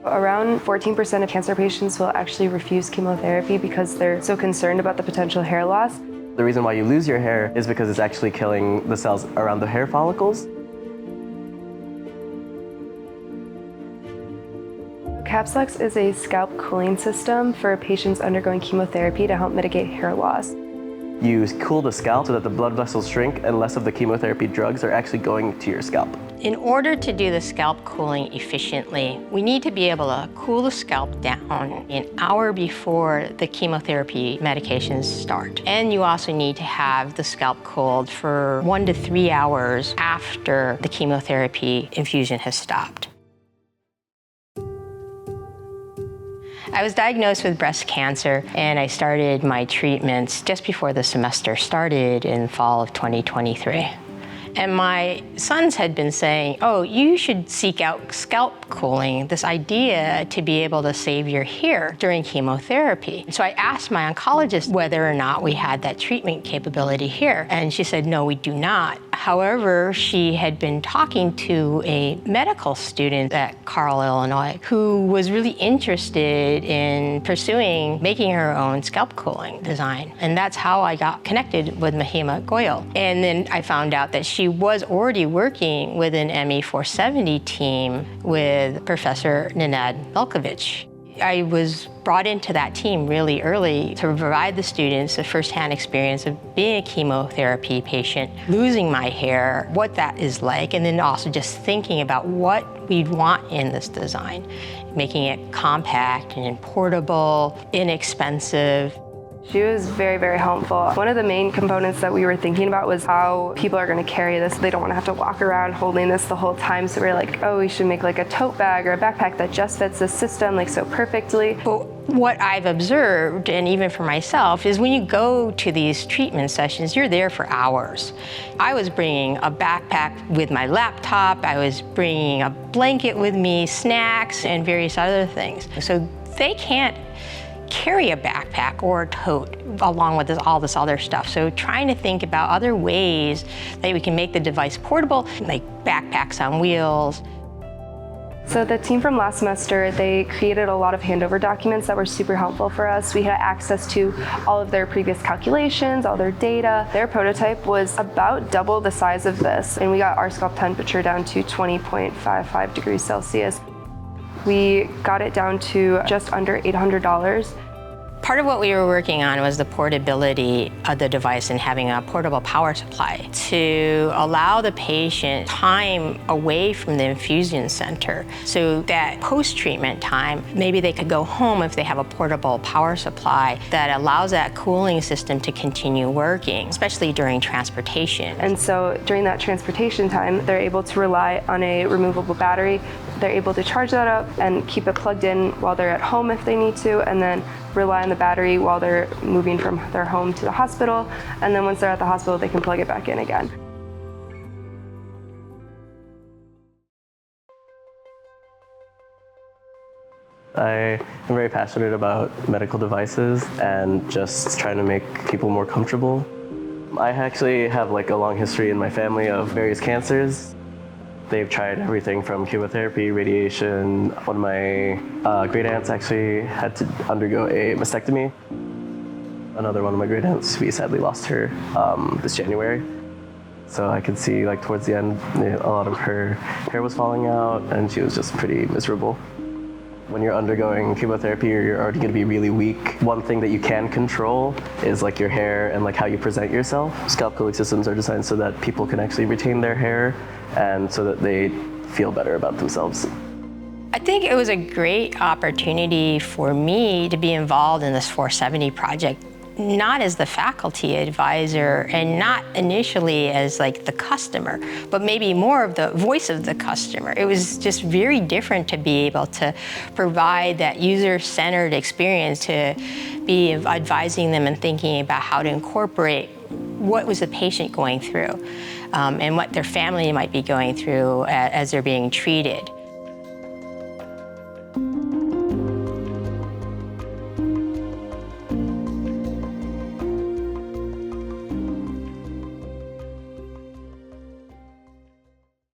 Around 14% of cancer patients will actually refuse chemotherapy because they're so concerned about the potential hair loss. The reason why you lose your hair is because it's actually killing the cells around the hair follicles. CAPSlocks is a scalp cooling system for patients undergoing chemotherapy to help mitigate hair loss. You cool the scalp so that the blood vessels shrink and less of the chemotherapy drugs are actually going to your scalp. In order to do the scalp cooling efficiently, we need to be able to cool the scalp down an hour before the chemotherapy medications start. And you also need to have the scalp cooled for 1 to 3 hours after the chemotherapy infusion has stopped. I was diagnosed with breast cancer, and I started my treatments just before the semester started in fall of 2023. And my sons had been saying, oh, you should seek out scalp cooling, this idea to be able to save your hair during chemotherapy. So I asked my oncologist whether or not we had that treatment capability here, and she said, no, we do not. However, she had been talking to a medical student at Carle, Illinois, who was really interested in pursuing making her own scalp cooling design. And that's how I got connected with Mahima Goyal. And then I found out that she was already working with an ME 470 team with Professor Nenad Belkovich. I was brought into that team really early to provide the students a firsthand experience of being a chemotherapy patient, losing my hair, what that is like, and then also just thinking about what we'd want in this design, making it compact and portable, inexpensive. She was very, very helpful. One of the main components that we were thinking about was how people are going to carry this. They don't want to have to walk around holding this the whole time. So we were like, oh, we should make like a tote bag or a backpack that just fits the system like so perfectly. But what I've observed, and even for myself, is when you go to these treatment sessions, you're there for hours. I was bringing a backpack with my laptop. I was bringing a blanket with me, snacks, and various other things. So they can't carry a backpack or a tote along with all this other stuff. So trying to think about other ways that we can make the device portable, like backpacks on wheels. So the team from last semester, they created a lot of handover documents that were super helpful for us. We had access to all of their previous calculations, all their data. Their prototype was about double the size of this, and we got our scalp temperature down to 20.55 degrees Celsius. We got it down to just under $800. Part of what we were working on was the portability of the device and having a portable power supply to allow the patient time away from the infusion center so that post-treatment time, maybe they could go home if they have a portable power supply that allows that cooling system to continue working, especially during transportation. And so during that transportation time, they're able to rely on a removable battery. They're able to charge that up and keep it plugged in while they're at home if they need to, and then rely on the battery while they're moving from their home to the hospital. And then once they're at the hospital, they can plug it back in again. I am very passionate about medical devices and just trying to make people more comfortable. I actually have like a long history in my family of various cancers. They've tried everything from chemotherapy, radiation. One of my great aunts actually had to undergo a mastectomy. Another one of my great aunts, we sadly lost her this January. So I could see like towards the end, a lot of her hair was falling out and she was just pretty miserable. When you're undergoing chemotherapy, you're already going to be really weak. One thing that you can control is like your hair and like how you present yourself. Scalp cooling systems are designed so that people can actually retain their hair and so that they feel better about themselves. I think it was a great opportunity for me to be involved in this 470 project, not as the faculty advisor and not initially as like the customer, but maybe more of the voice of the customer. It was just very different to be able to provide that user-centered experience, to be advising them and thinking about how to incorporate what was the patient going through and what their family might be going through as they're being treated.